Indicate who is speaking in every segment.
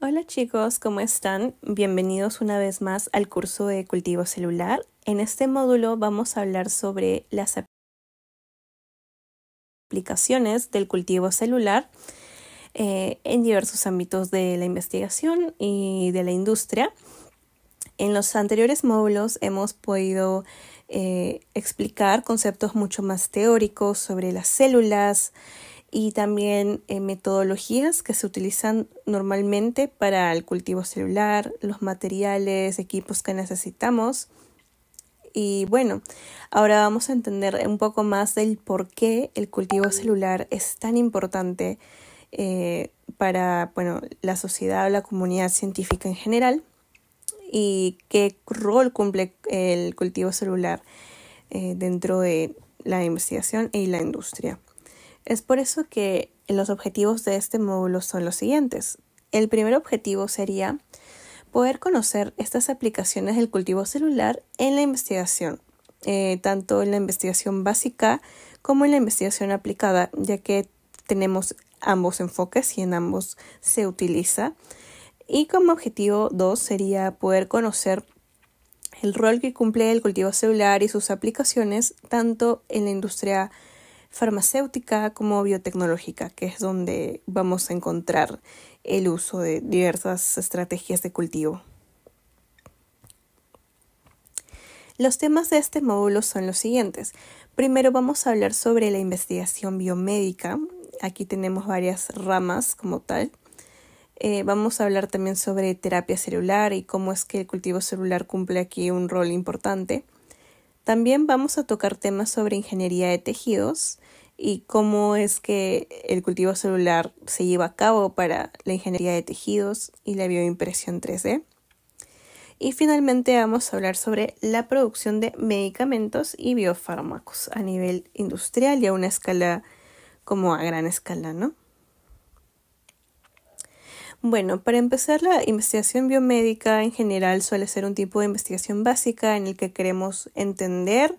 Speaker 1: Hola chicos, ¿cómo están? Bienvenidos una vez más al curso de cultivo celular. En este módulo vamos a hablar sobre las aplicaciones del cultivo celular en diversos ámbitos de la investigación y de la industria. En los anteriores módulos hemos podido explicar conceptos mucho más teóricos sobre las células y también metodologías que se utilizan normalmente para el cultivo celular, los materiales, equipos que necesitamos. Y bueno, ahora vamos a entender un poco más del por qué el cultivo celular es tan importante para la sociedad o la comunidad científica en general y qué rol cumple el cultivo celular dentro de la investigación y la industria. Es por eso que los objetivos de este módulo son los siguientes. El primer objetivo sería poder conocer estas aplicaciones del cultivo celular en la investigación, tanto en la investigación básica como en la investigación aplicada, ya que tenemos ambos enfoques y en ambos se utiliza. Y como objetivo 2 sería poder conocer el rol que cumple el cultivo celular y sus aplicaciones tanto en la industria farmacéutica como biotecnológica, que es donde vamos a encontrar el uso de diversas estrategias de cultivo. Los temas de este módulo son los siguientes. Primero vamos a hablar sobre la investigación biomédica. Aquí tenemos varias ramas como tal. Vamos a hablar también sobre terapia celular y cómo es que el cultivo celular cumple aquí un rol importante. También vamos a tocar temas sobre ingeniería de tejidos y cómo es que el cultivo celular se lleva a cabo para la ingeniería de tejidos y la bioimpresión 3D. Y finalmente vamos a hablar sobre la producción de medicamentos y biofármacos a nivel industrial y a una escala como a gran escala, ¿no? Bueno, para empezar, la investigación biomédica en general suele ser un tipo de investigación básica en el que queremos entender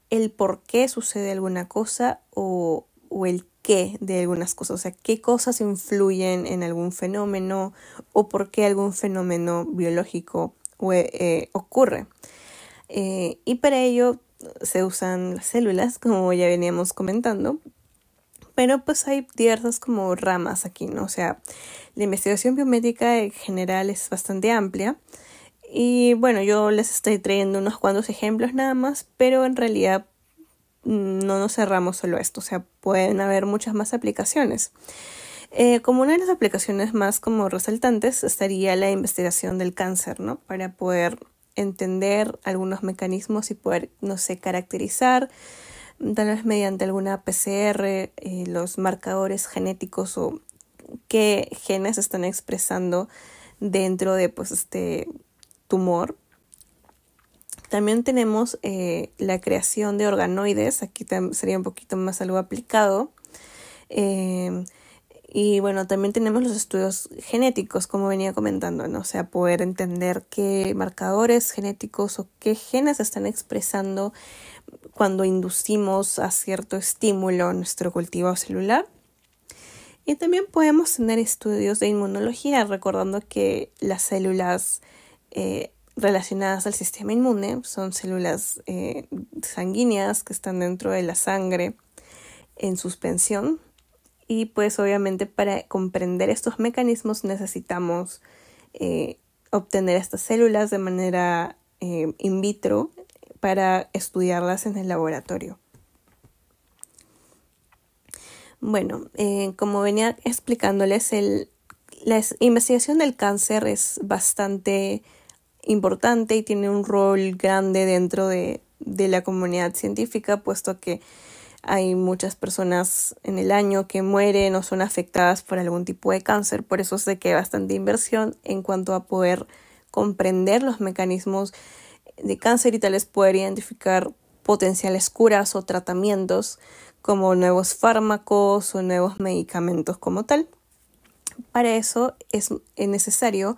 Speaker 1: el por qué sucede alguna cosa o el qué de algunas cosas, o sea, qué cosas influyen en algún fenómeno o por qué algún fenómeno biológico ocurre. Y para ello se usan las células, como ya veníamos comentando, pero pues hay diversas como ramas aquí, ¿no? O sea, la investigación biomédica en general es bastante amplia. Y bueno, yo les estoy trayendo unos cuantos ejemplos nada más, pero en realidad no nos cerramos solo a esto, o sea, pueden haber muchas más aplicaciones. Como una de las aplicaciones más como resaltantes estaría la investigación del cáncer, ¿no? Para poder entender algunos mecanismos y poder, no sé, caracterizar tal vez mediante alguna PCR los marcadores genéticos o qué genes están expresando dentro de este tumor. También tenemos la creación de organoides, aquí sería un poquito más algo aplicado. Y bueno, también tenemos los estudios genéticos, como venía comentando, ¿no? O sea, poder entender qué marcadores genéticos o qué genes están expresando cuando inducimos a cierto estímulo en nuestro cultivo celular. Y también podemos tener estudios de inmunología, recordando que las células relacionadas al sistema inmune son células sanguíneas que están dentro de la sangre en suspensión. Y pues obviamente para comprender estos mecanismos necesitamos obtener estas células de manera in vitro para estudiarlas en el laboratorio. Bueno, como venía explicándoles, la investigación del cáncer es bastante importante y tiene un rol grande dentro de la comunidad científica, puesto que hay muchas personas en el año que mueren o son afectadas por algún tipo de cáncer. Por eso sé que hay bastante inversión en cuanto a poder comprender los mecanismos de cáncer y tal vez poder identificar potenciales curas o tratamientos como nuevos fármacos o nuevos medicamentos como tal. Para eso es necesario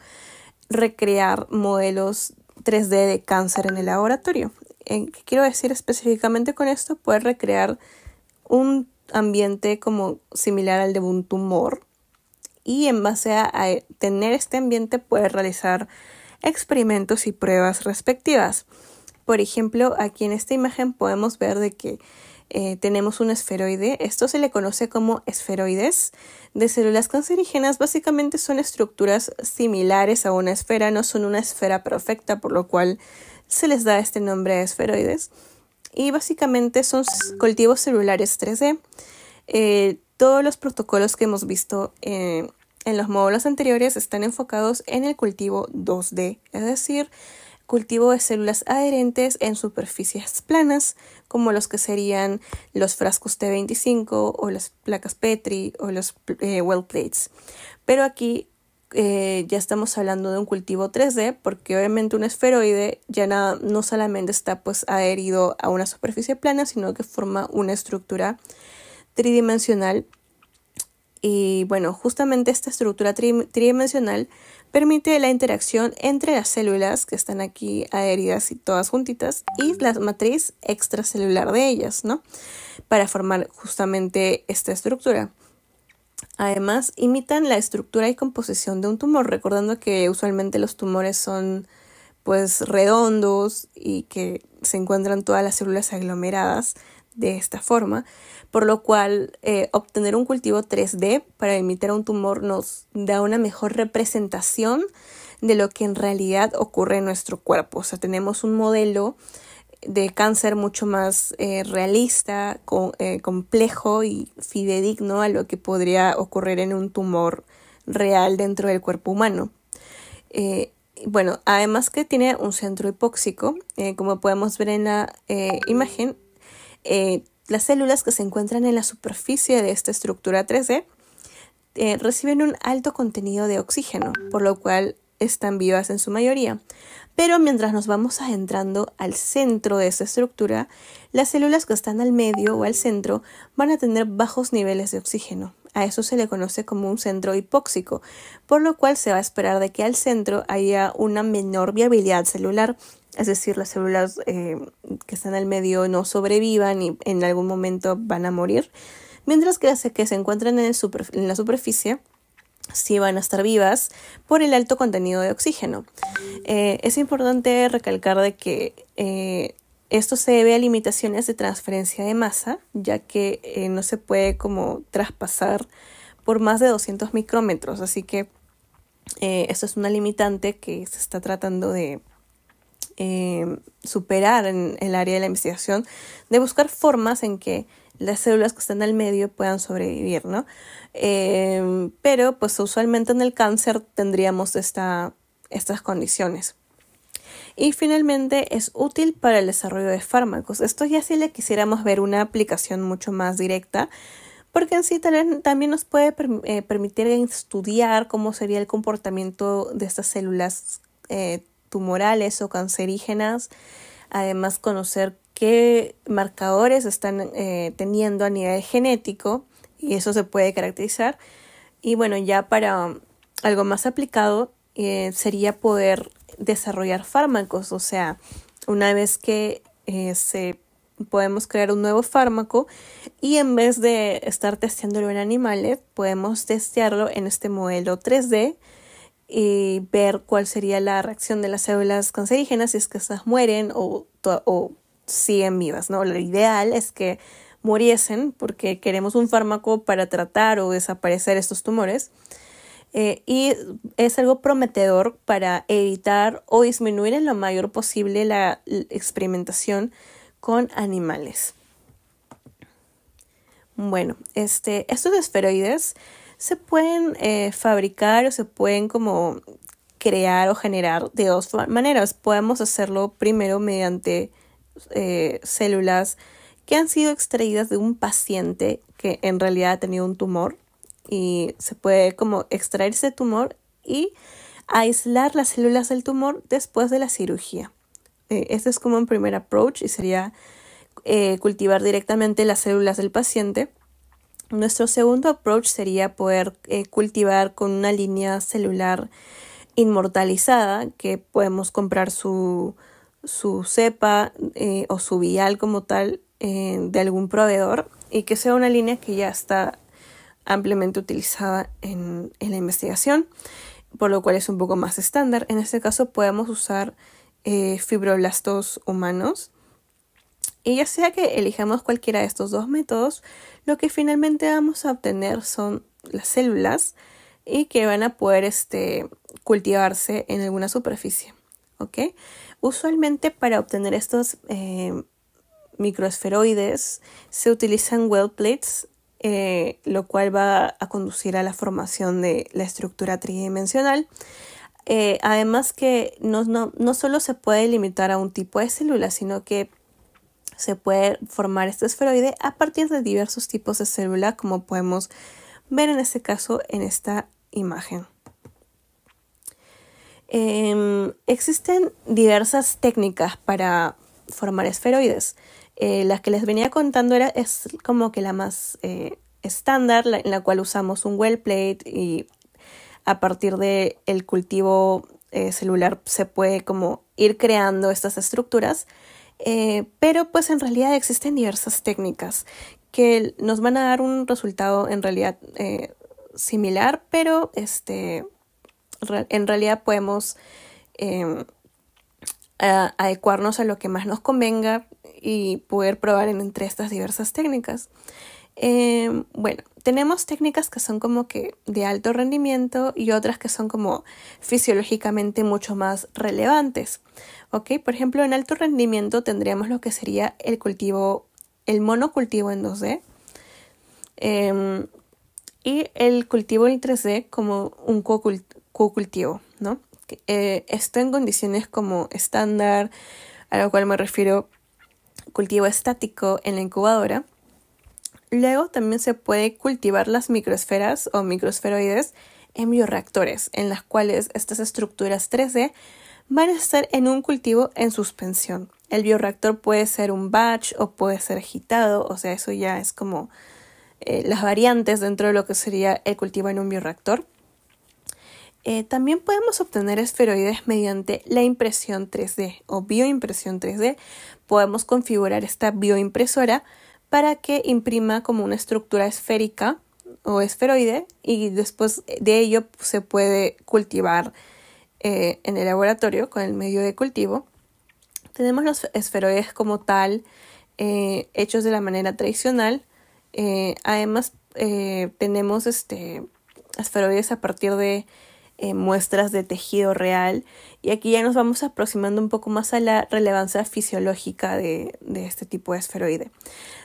Speaker 1: recrear modelos 3D de cáncer en el laboratorio. ¿Qué quiero decir específicamente con esto? Poder recrear un ambiente como similar al de un tumor y en base a tener este ambiente poder realizar experimentos y pruebas respectivas. Por ejemplo, aquí en esta imagen podemos ver de que tenemos un esferoide. Esto se le conoce como esferoides de células cancerígenas. Básicamente son estructuras similares a una esfera, no son una esfera perfecta, por lo cual se les da este nombre de esferoides. Y básicamente son cultivos celulares 3D. Todos los protocolos que hemos visto en los módulos anteriores están enfocados en el cultivo 2D, es decir, cultivo de células adherentes en superficies planas, como los que serían los frascos T25 o las placas Petri o los well plates. Pero aquí ya estamos hablando de un cultivo 3D, porque obviamente un esferoide ya no solamente está pues adherido a una superficie plana, sino que forma una estructura tridimensional. Y bueno, justamente esta estructura tridimensional permite la interacción entre las células que están aquí adheridas y todas juntitas y la matriz extracelular de ellas, ¿no? Para formar justamente esta estructura. Además, imitan la estructura y composición de un tumor, recordando que usualmente los tumores son pues redondos y que se encuentran todas las células aglomeradas de esta forma, por lo cual obtener un cultivo 3D para imitar un tumor nos da una mejor representación de lo que en realidad ocurre en nuestro cuerpo. O sea, tenemos un modelo de cáncer mucho más realista, complejo y fidedigno a lo que podría ocurrir en un tumor real dentro del cuerpo humano. Bueno, además que tiene un centro hipóxico, como podemos ver en la imagen, las células que se encuentran en la superficie de esta estructura 3D reciben un alto contenido de oxígeno, por lo cual están vivas en su mayoría. Pero mientras nos vamos adentrando al centro de esta estructura, las células que están al medio o al centro van a tener bajos niveles de oxígeno. A eso se le conoce como un centro hipóxico, por lo cual se va a esperar de que al centro haya una menor viabilidad celular, es decir, las células que están al medio no sobrevivan y en algún momento van a morir, mientras que las que se encuentran en la superficie sí van a estar vivas por el alto contenido de oxígeno. Es importante recalcar de que esto se debe a limitaciones de transferencia de masa, ya que no se puede como traspasar por más de 200 micrómetros, así que esto es una limitante que se está tratando de superar en el área de la investigación, de buscar formas en que las células que están al medio puedan sobrevivir, ¿no? Pero pues usualmente en el cáncer tendríamos estas condiciones. Y finalmente es útil para el desarrollo de fármacos. Esto ya si le quisiéramos ver una aplicación mucho más directa, porque en sí también nos puede permitir estudiar cómo sería el comportamiento de estas células tumorales o cancerígenas. Además, conocer qué marcadores están teniendo a nivel genético, y eso se puede caracterizar. Y bueno, ya para algo más aplicado sería poder desarrollar fármacos. O sea, una vez que podemos crear un nuevo fármaco y en vez de estar testeándolo en animales, podemos testearlo en este modelo 3D y ver cuál sería la reacción de las células cancerígenas, si es que estas mueren o siguen vivas, ¿no? Lo ideal es que muriesen porque queremos un fármaco para tratar o desaparecer estos tumores. Y es algo prometedor para evitar o disminuir en lo mayor posible la experimentación con animales. Bueno, estos esferoides se pueden fabricar o se pueden como crear o generar de dos maneras. Podemos hacerlo primero mediante células que han sido extraídas de un paciente que en realidad ha tenido un tumor, y se puede como extraer ese tumor y aislar las células del tumor después de la cirugía. Este es como un primer approach y sería cultivar directamente las células del paciente. Nuestro segundo approach sería poder cultivar con una línea celular inmortalizada, que podemos comprar su cepa o su vial como tal de algún proveedor, y que sea una línea que ya está ampliamente utilizada en la investigación, por lo cual es un poco más estándar. En este caso podemos usar fibroblastos humanos. Y ya sea que elijamos cualquiera de estos dos métodos, lo que finalmente vamos a obtener son las células y que van a poder cultivarse en alguna superficie. ¿Ok? Usualmente para obtener estos microesferoides se utilizan well plates, lo cual va a conducir a la formación de la estructura tridimensional. Además que no solo se puede limitar a un tipo de célula, sino que se puede formar este esferoide a partir de diversos tipos de célula, como podemos ver en este caso en esta imagen. Existen diversas técnicas para formar esferoides. La que les venía contando es como que la más estándar, en la cual usamos un well plate y a partir del cultivo celular se puede como ir creando estas estructuras. Pero pues en realidad existen diversas técnicas que nos van a dar un resultado en realidad similar, pero en realidad podemos adecuarnos a lo que más nos convenga y poder probar entre estas diversas técnicas. Bueno, tenemos técnicas que son como que de alto rendimiento y otras que son como fisiológicamente mucho más relevantes. ¿Ok? Por ejemplo, en alto rendimiento tendríamos lo que sería el monocultivo en 2D y el cultivo en 3D como un co-cultivo, ¿no? Esto en condiciones como estándar, a lo cual me refiero cultivo estático en la incubadora. Luego también se puede cultivar las microesferas o microesferoides en bioreactores, en las cuales estas estructuras 3D van a estar en un cultivo en suspensión. El bioreactor puede ser un batch o puede ser agitado, o sea, eso ya es como las variantes dentro de lo que sería el cultivo en un bioreactor. También podemos obtener esferoides mediante la impresión 3D o bioimpresión 3D. Podemos configurar esta bioimpresora para que imprima como una estructura esférica o esferoide y después de ello se puede cultivar en el laboratorio con el medio de cultivo. Tenemos los esferoides como tal, hechos de la manera tradicional. Además tenemos esferoides a partir de muestras de tejido real, y aquí ya nos vamos aproximando un poco más a la relevancia fisiológica de este tipo de esferoide.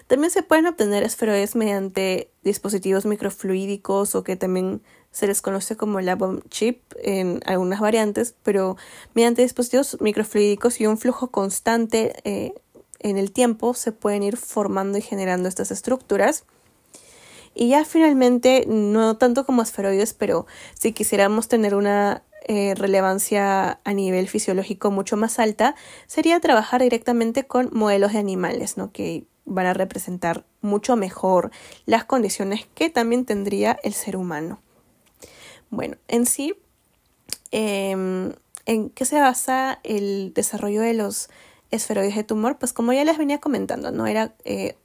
Speaker 1: También se pueden obtener esferoides mediante dispositivos microfluídicos o que también se les conoce como lab on chip en algunas variantes, pero mediante dispositivos microfluídicos y un flujo constante en el tiempo se pueden ir formando y generando estas estructuras. Y ya finalmente, no tanto como esferoides, pero si quisiéramos tener una relevancia a nivel fisiológico mucho más alta, sería trabajar directamente con modelos de animales, ¿no? Que van a representar mucho mejor las condiciones que también tendría el ser humano. Bueno, en sí, ¿en qué se basa el desarrollo de los esferoides de tumor? Pues como ya les venía comentando, ¿no? Era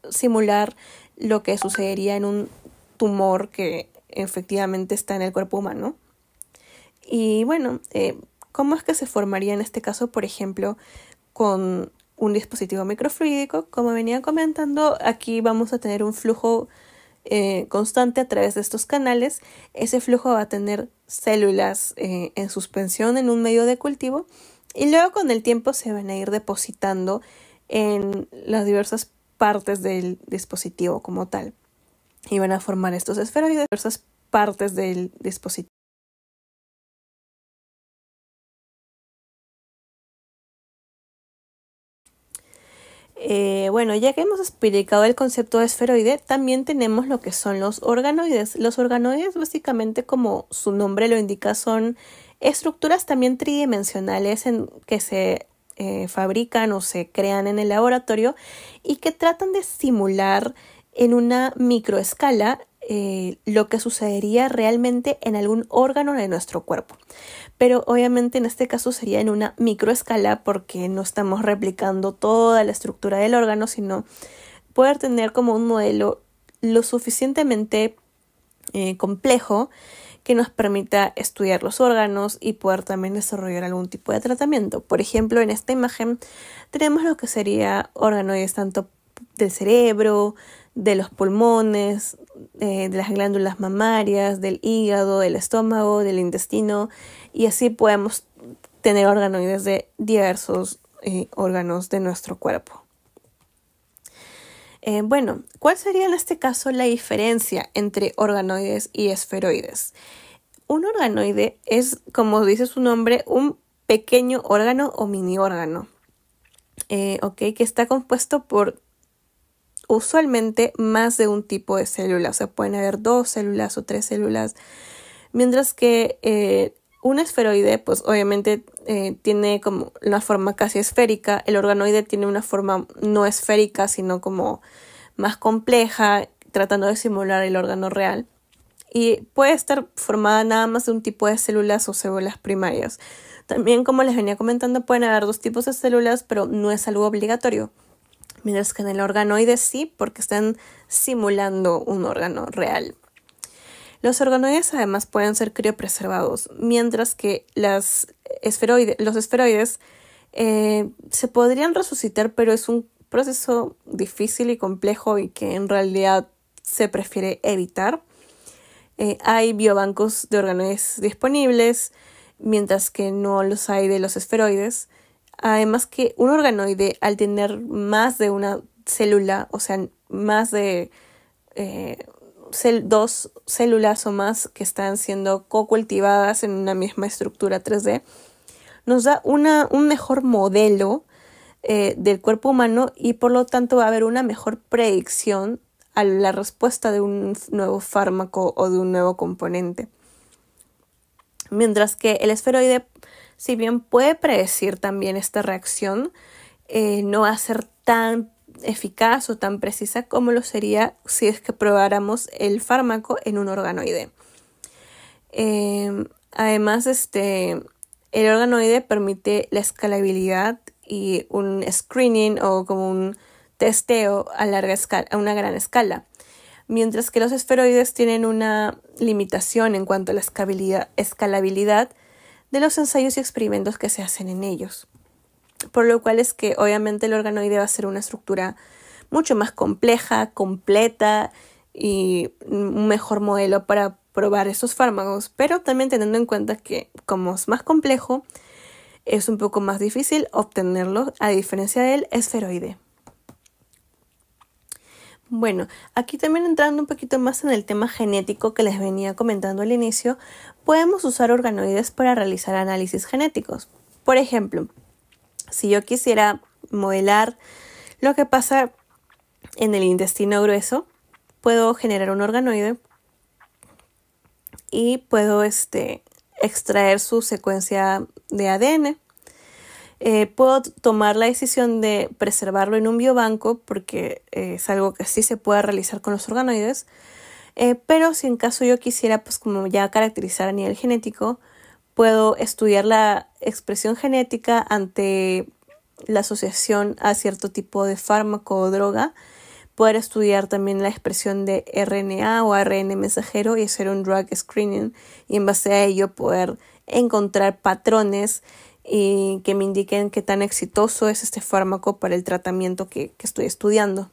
Speaker 1: simular lo que sucedería en un tumor que efectivamente está en el cuerpo humano. Y bueno, ¿cómo es que se formaría en este caso, por ejemplo, con un dispositivo microfluídico? Como venía comentando, aquí vamos a tener un flujo constante a través de estos canales. Ese flujo va a tener células en suspensión en un medio de cultivo y luego con el tiempo se van a ir depositando en las diversas partes del dispositivo como tal y van a formar estos esferoides en diversas partes del dispositivo. Bueno, ya que hemos explicado el concepto de esferoide, también tenemos lo que son los organoides. Los organoides, básicamente, como su nombre lo indica, son estructuras también tridimensionales que se fabrican o se crean en el laboratorio y que tratan de simular en una microescala lo que sucedería realmente en algún órgano de nuestro cuerpo. Pero obviamente en este caso sería en una microescala porque no estamos replicando toda la estructura del órgano, sino poder tener como un modelo lo suficientemente complejo que nos permita estudiar los órganos y poder también desarrollar algún tipo de tratamiento. Por ejemplo, en esta imagen tenemos lo que sería organoides tanto del cerebro, de los pulmones, de las glándulas mamarias, del hígado, del estómago, del intestino, y así podemos tener organoides de diversos órganos de nuestro cuerpo. Bueno, ¿cuál sería en este caso la diferencia entre organoides y esferoides? Un organoide es, como dice su nombre, un pequeño órgano o mini órgano, que está compuesto por usualmente más de un tipo de célula. O sea, pueden haber 2 células o 3 células, mientras que un esferoide, pues obviamente tiene como una forma casi esférica. El organoide tiene una forma no esférica, sino como más compleja, tratando de simular el órgano real. Y puede estar formada nada más de un tipo de células o células primarias. También, como les venía comentando, pueden haber 2 tipos de células, pero no es algo obligatorio. Mientras que en el organoide sí, porque están simulando un órgano real. Los organoides además pueden ser criopreservados, mientras que los esferoides se podrían resucitar, pero es un proceso difícil y complejo y que en realidad se prefiere evitar. Hay biobancos de organoides disponibles, mientras que no los hay de los esferoides. Además que un organoide, al tener más de una célula, o sea, más de 2 células o más que están siendo co-cultivadas en una misma estructura 3D, nos da un mejor modelo del cuerpo humano y por lo tanto va a haber una mejor predicción a la respuesta de un nuevo fármaco o de un nuevo componente. Mientras que el esferoide, si bien puede predecir también esta reacción, no va a ser tan eficaz o tan precisa como lo sería si es que probáramos el fármaco en un organoide. Además, el organoide permite la escalabilidad y un screening o como un testeo a una gran escala, mientras que los esferoides tienen una limitación en cuanto a la escalabilidad de los ensayos y experimentos que se hacen en ellos. Por lo cual es que obviamente el organoide va a ser una estructura mucho más compleja, completa y un mejor modelo para probar esos fármacos, pero también teniendo en cuenta que como es más complejo, es un poco más difícil obtenerlo a diferencia del esferoide. Bueno, aquí también entrando un poquito más en el tema genético que les venía comentando al inicio, podemos usar organoides para realizar análisis genéticos. Por ejemplo, si yo quisiera modelar lo que pasa en el intestino grueso, puedo generar un organoide y puedo extraer su secuencia de ADN. Puedo tomar la decisión de preservarlo en un biobanco porque es algo que sí se puede realizar con los organoides, pero si en caso yo quisiera, pues como ya caracterizar a nivel genético, puedo estudiar la expresión genética ante la asociación a cierto tipo de fármaco o droga, poder estudiar también la expresión de RNA o ARN mensajero y hacer un drug screening y en base a ello poder encontrar patrones y que me indiquen qué tan exitoso es este fármaco para el tratamiento que estoy estudiando.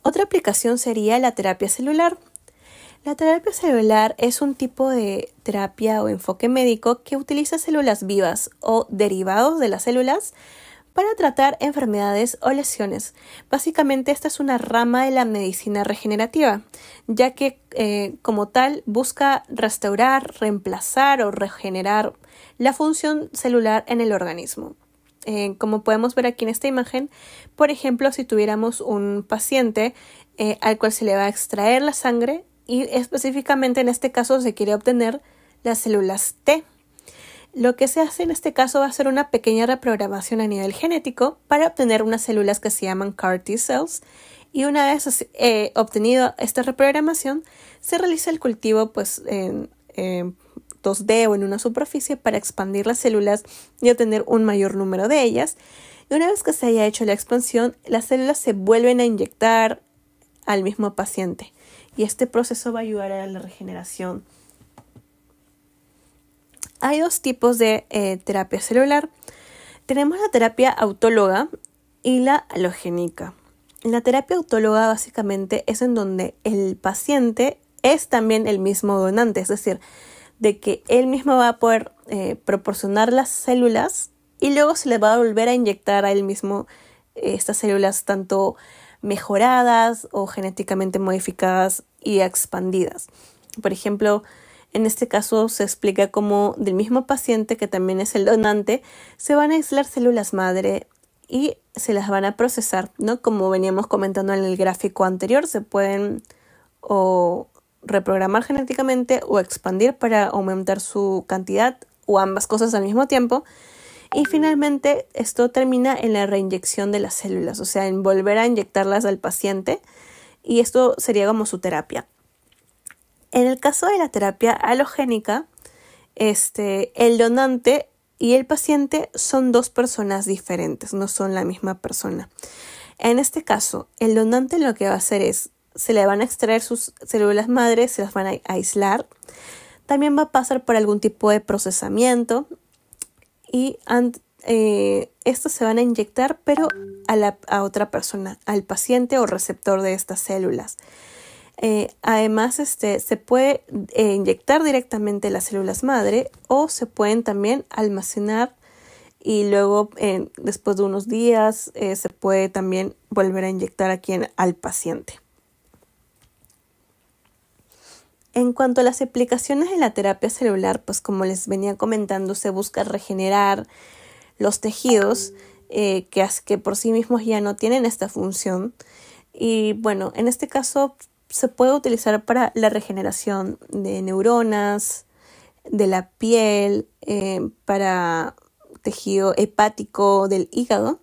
Speaker 1: Otra aplicación sería la terapia celular. La terapia celular es un tipo de terapia o enfoque médico que utiliza células vivas o derivados de las células para tratar enfermedades o lesiones. Básicamente esta es una rama de la medicina regenerativa, ya que como tal busca restaurar, reemplazar o regenerar la función celular en el organismo. Como podemos ver aquí en esta imagen, por ejemplo, si tuviéramos un paciente al cual se le va a extraer la sangre y específicamente en este caso se quiere obtener las células T. Lo que se hace en este caso va a ser una pequeña reprogramación a nivel genético para obtener unas células que se llaman CAR T cells Y una vez obtenido esta reprogramación, se realiza el cultivo pues en 2D o en una superficie para expandir las células y obtener un mayor número de ellas. Y una vez que se haya hecho la expansión, las células se vuelven a inyectar al mismo paciente. Y este proceso va a ayudar a la regeneración. Hay dos tipos de terapia celular. Tenemos la terapia autóloga y la alogénica. La terapia autóloga básicamente es en donde el paciente es también el mismo donante, es decir, de que él mismo va a poder proporcionar las células y luego se le va a volver a inyectar a él mismo estas células tanto mejoradas o genéticamente modificadas y expandidas. Por ejemplo, en este caso se explica cómo del mismo paciente, que también es el donante, se van a aislar células madre y se las van a procesar, ¿no? Como veníamos comentando en el gráfico anterior, se pueden o reprogramar genéticamente o expandir para aumentar su cantidad o ambas cosas al mismo tiempo. Y finalmente esto termina en la reinyección de las células, o sea, en volver a inyectarlas al paciente, y esto sería como su terapia. En el caso de la terapia halogénica, el donante y el paciente son dos personas diferentes, no son la misma persona. En este caso, el donante lo que va a hacer es, se le van a extraer sus células madres, se las van a aislar. También va a pasar por algún tipo de procesamiento y estos se van a inyectar, pero a otra persona, al paciente o receptor de estas células. Además, se puede inyectar directamente las células madre o se pueden también almacenar y luego después de unos días se puede también volver a inyectar al paciente. En cuanto a las aplicaciones de la terapia celular, pues como les venía comentando, se busca regenerar los tejidos que por sí mismos ya no tienen esta función. Y bueno, en este caso se puede utilizar para la regeneración de neuronas, de la piel, para tejido hepático del hígado.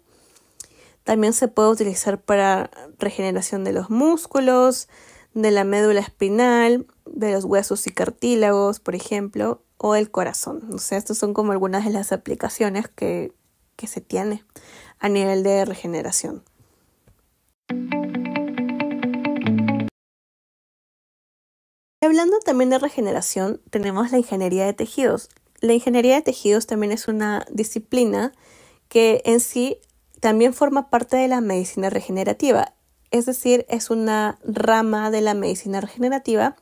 Speaker 1: También se puede utilizar para regeneración de los músculos, de la médula espinal, de los huesos y cartílagos, por ejemplo, o del corazón. O sea, estas son como algunas de las aplicaciones que se tiene a nivel de regeneración. Hablando también de regeneración, tenemos la ingeniería de tejidos. La ingeniería de tejidos también es una disciplina que en sí también forma parte de la medicina regenerativa. Es decir, es una rama de la medicina regenerativa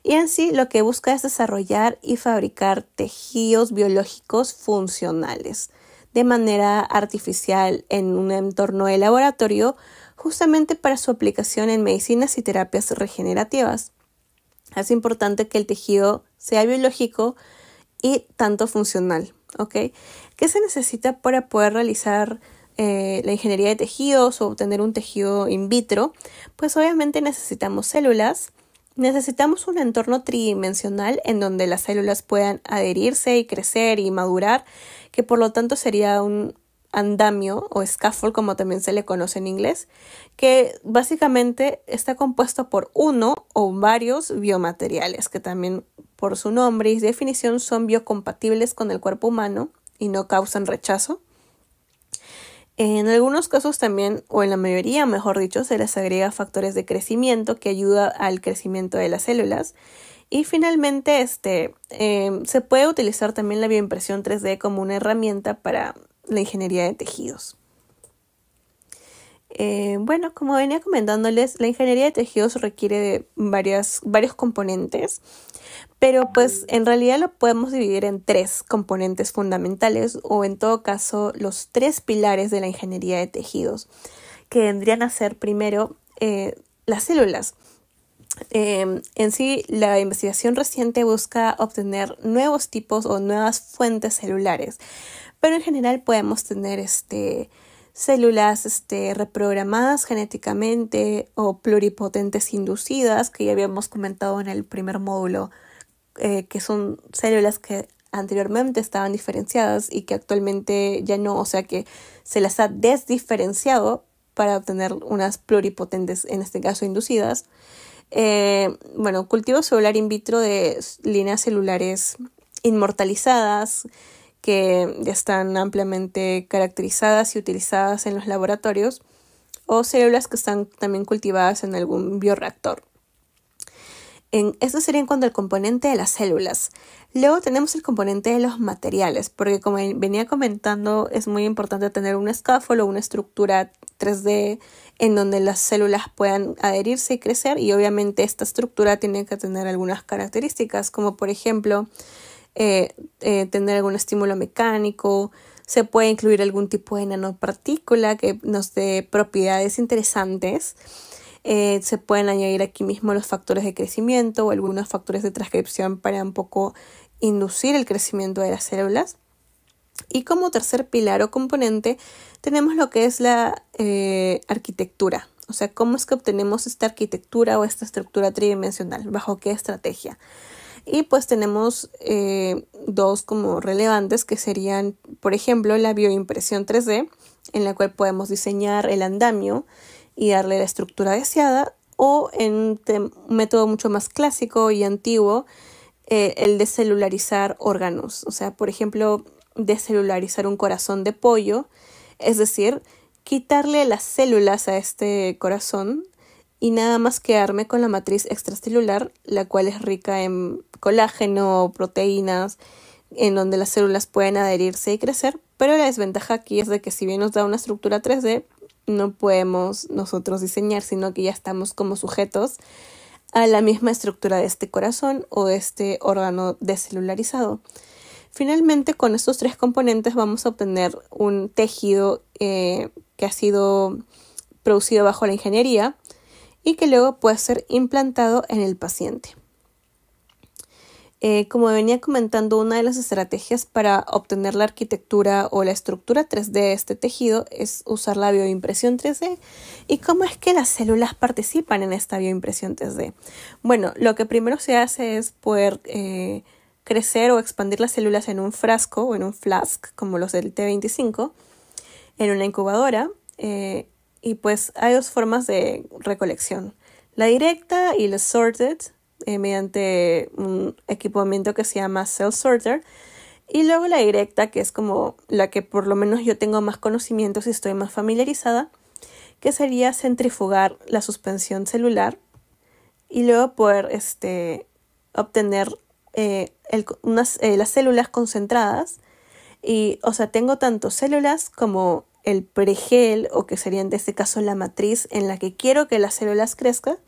Speaker 1: y en sí lo que busca es desarrollar y fabricar tejidos biológicos funcionales de manera artificial en un entorno de laboratorio, justamente para su aplicación en medicinas y terapias regenerativas. Es importante que el tejido sea biológico y tanto funcional, ¿ok? ¿Qué se necesita para poder realizar la ingeniería de tejidos o obtener un tejido in vitro? Pues obviamente necesitamos células, necesitamos un entorno tridimensional en donde las células puedan adherirse y crecer y madurar, que por lo tanto sería un andamio o scaffold, como también se le conoce en inglés, que básicamente está compuesto por uno o varios biomateriales que también por su nombre y definición son biocompatibles con el cuerpo humano y no causan rechazo. En algunos casos también, o en la mayoría mejor dicho, se les agrega factores de crecimiento que ayuda al crecimiento de las células. Y finalmente se puede utilizar también la bioimpresión 3D como una herramienta para la ingeniería de tejidos. Bueno, como venía comentándoles, la ingeniería de tejidos requiere de varios componentes, pero pues en realidad lo podemos dividir en 3 componentes fundamentales, o en todo caso los 3 pilares de la ingeniería de tejidos, que vendrían a ser primero las células. En sí, la investigación reciente busca obtener nuevos tipos o nuevas fuentes celulares, pero en general podemos tener células reprogramadas genéticamente o pluripotentes inducidas, que ya habíamos comentado en el primer módulo, que son células que anteriormente estaban diferenciadas y que actualmente ya no, o sea que se las ha desdiferenciado para obtener unas pluripotentes, en este caso inducidas. Cultivo celular in vitro de líneas celulares inmortalizadas que ya están ampliamente caracterizadas y utilizadas en los laboratorios, o células que están también cultivadas en algún bioreactor. Esto sería en cuanto al componente de las células. Luego tenemos el componente de los materiales, porque como venía comentando, es muy importante tener un scaffold o una estructura 3D en donde las células puedan adherirse y crecer, y obviamente esta estructura tiene que tener algunas características, como por ejemplo tener algún estímulo mecánico. Se puede incluir algún tipo de nanopartícula que nos dé propiedades interesantes. Se pueden añadir aquí mismo los factores de crecimiento o algunos factores de transcripción para un poco inducir el crecimiento de las células. Y como tercer pilar o componente tenemos lo que es la arquitectura. O sea, cómo es que obtenemos esta arquitectura o esta estructura tridimensional, bajo qué estrategia. Y pues tenemos dos como relevantes que serían, por ejemplo, la bioimpresión 3D, en la cual podemos diseñar el andamio y darle la estructura deseada, o en un método mucho más clásico y antiguo, el de celularizar órganos. O sea, por ejemplo, descelularizar un corazón de pollo, es decir, quitarle las células a este corazón y nada más quedarme con la matriz extracelular, la cual es rica en colágeno, proteínas, en donde las células pueden adherirse y crecer. Pero la desventaja aquí es de que si bien nos da una estructura 3D, no podemos nosotros diseñar, sino que ya estamos como sujetos a la misma estructura de este corazón o de este órgano descelularizado. Finalmente, con estos tres componentes vamos a obtener un tejido que ha sido producido bajo la ingeniería y que luego puede ser implantado en el paciente. Como venía comentando, una de las estrategias para obtener la arquitectura o la estructura 3D de este tejido es usar la bioimpresión 3D. ¿Y cómo es que las células participan en esta bioimpresión 3D? Bueno, lo que primero se hace es poder crecer o expandir las células en un frasco o en un flask, como los del T25, en una incubadora. Y pues hay dos formas de recolección, la directa y la sorted, mediante un equipamiento que se llama Cell Sorter, y luego la directa, que es como la que por lo menos yo tengo más conocimientos y estoy más familiarizada, que sería centrifugar la suspensión celular y luego poder obtener las células concentradas. Y, o sea, tengo tanto células como el pregel, o que sería en este caso la matriz en la que quiero que las células crezcan.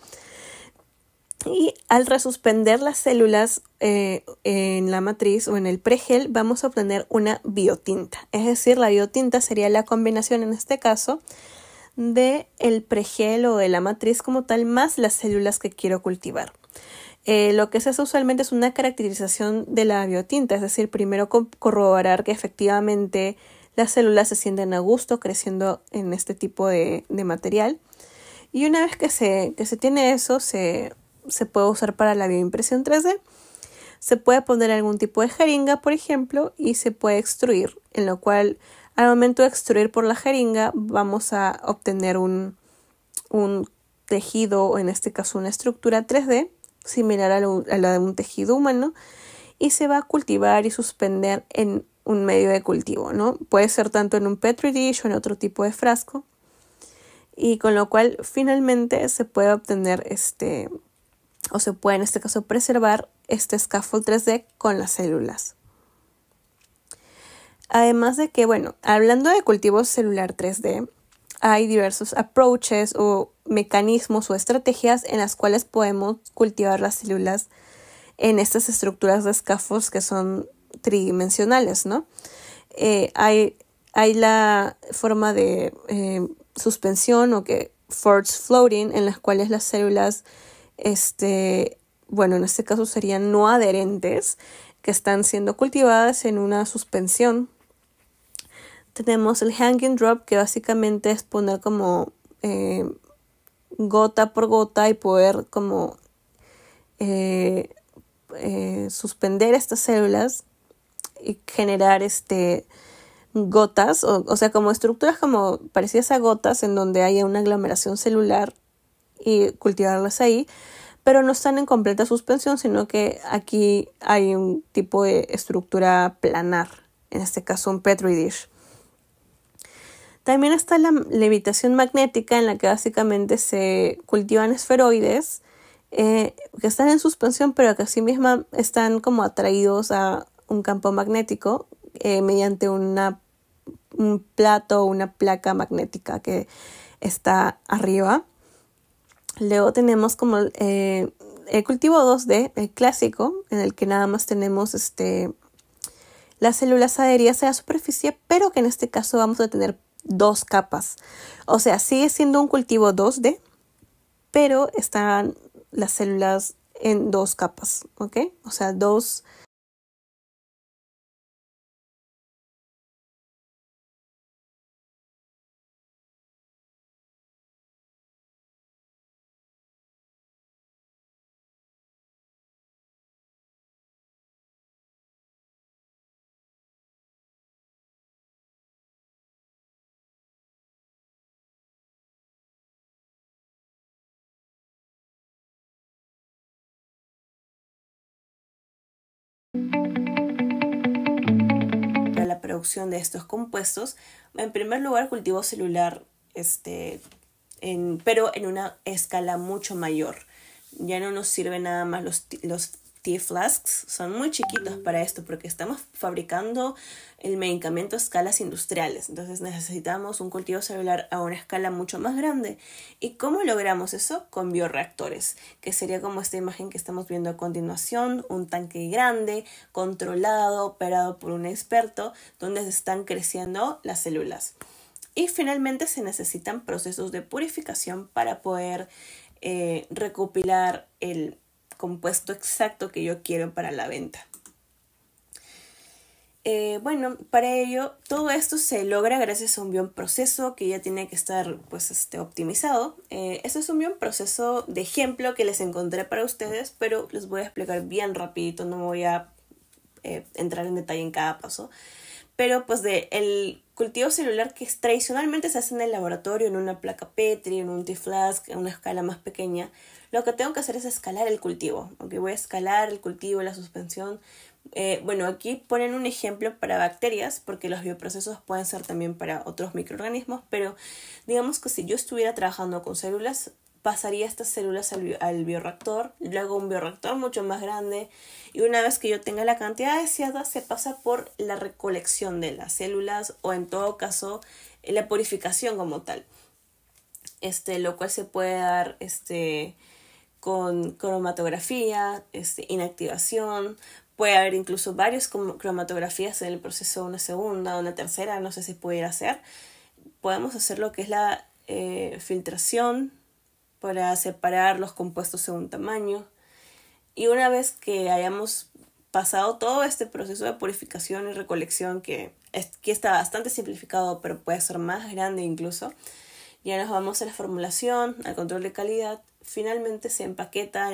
Speaker 1: Y al resuspender las células en la matriz o en el pregel, vamos a obtener una biotinta. Es decir, la biotinta sería la combinación en este caso de el pregel o de la matriz como tal más las células que quiero cultivar. Lo que se hace usualmente es una caracterización de la biotinta, es decir, primero corroborar que efectivamente las células se sienten a gusto creciendo en este tipo de material. Y una vez que se tiene eso, se puede usar para la bioimpresión 3D. Se puede poner algún tipo de jeringa, por ejemplo, y se puede extruir, en lo cual al momento de extruir por la jeringa vamos a obtener un tejido, o en este caso una estructura 3D, similar a la de un tejido humano, y se va a cultivar y suspender en un medio de cultivo, ¿no? Puede ser tanto en un petri dish o en otro tipo de frasco, y con lo cual finalmente se puede obtener o se puede en este caso preservar este scaffold 3D con las células. Además de que, bueno, hablando de cultivo celular 3D, hay diversos approaches o mecanismos o estrategias en las cuales podemos cultivar las células en estas estructuras de scaffolds que son tridimensionales, ¿no? Hay la forma de suspensión o que forced floating, en las cuales las células en este caso serían no adherentes, que están siendo cultivadas en una suspensión. Tenemos el hanging drop, que básicamente es poner como gota por gota y poder como suspender estas células y generar gotas, o sea, como estructuras como parecidas a gotas en donde haya una aglomeración celular y cultivarlas ahí, pero no están en completa suspensión, sino que aquí hay un tipo de estructura planar, en este caso un petri dish. También está la levitación magnética, en la que básicamente se cultivan esferoides que están en suspensión, pero que asimismo están como atraídos a un campo magnético mediante un plato o una placa magnética que está arriba. Luego tenemos como el cultivo 2D, el clásico, en el que nada más tenemos las células adheridas a la superficie, pero que en este caso vamos a tener 2 capas. O sea, sigue siendo un cultivo 2D, pero están las células en 2 capas, ¿ok? O sea, 2. Para la producción de estos compuestos, en primer lugar, cultivo celular, pero en una escala mucho mayor. Ya no nos sirven nada más los T-flasks, son muy chiquitos para esto porque estamos fabricando el medicamento a escalas industriales, entonces necesitamos un cultivo celular a una escala mucho más grande. ¿Y cómo logramos eso? Con bioreactores, que sería como esta imagen que estamos viendo a continuación, un tanque grande, controlado, operado por un experto, donde se están creciendo las células. Y finalmente se necesitan procesos de purificación para poder recopilar el compuesto exacto que yo quiero para la venta. Bueno, para ello, todo esto se logra gracias a un bioproceso que ya tiene que estar optimizado. Este es un bioproceso de ejemplo que les encontré para ustedes, pero les voy a explicar bien rapidito, no me voy a entrar en detalle en cada paso. Pero pues el cultivo celular que tradicionalmente se hace en el laboratorio, en una placa Petri, en un T-flask, en una escala más pequeña, lo que tengo que hacer es escalar el cultivo. Okay, voy a escalar el cultivo, la suspensión. Bueno, aquí ponen un ejemplo para bacterias, porque los bioprocesos pueden ser también para otros microorganismos, pero digamos que si yo estuviera trabajando con células, pasaría estas células al bioreactor, luego un bioreactor mucho más grande, y una vez que yo tenga la cantidad deseada, se pasa por la recolección de las células o en todo caso la purificación como tal. Lo cual se puede dar con cromatografía, inactivación. Puede haber incluso varias cromatografías en el proceso, una segunda, una tercera, no sé si pudiera hacer. Podemos hacer lo que es la filtración para separar los compuestos según tamaño. Y una vez que hayamos pasado todo este proceso de purificación y recolección, que está bastante simplificado, pero puede ser más grande incluso, ya nos vamos a la formulación, al control de calidad. Finalmente se empaqueta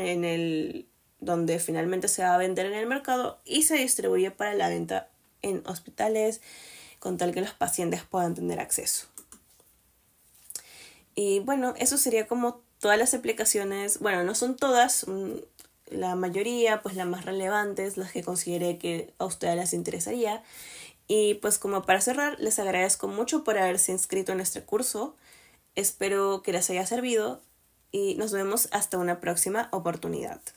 Speaker 1: donde finalmente se va a vender en el mercado y se distribuye para la venta en hospitales, con tal que los pacientes puedan tener acceso. Y bueno, eso sería como todas las aplicaciones. Bueno, no son todas, la mayoría, pues las más relevantes, las que consideré que a ustedes les interesaría. Y pues como para cerrar, les agradezco mucho por haberse inscrito en este curso. Espero que les haya servido y nos vemos hasta una próxima oportunidad.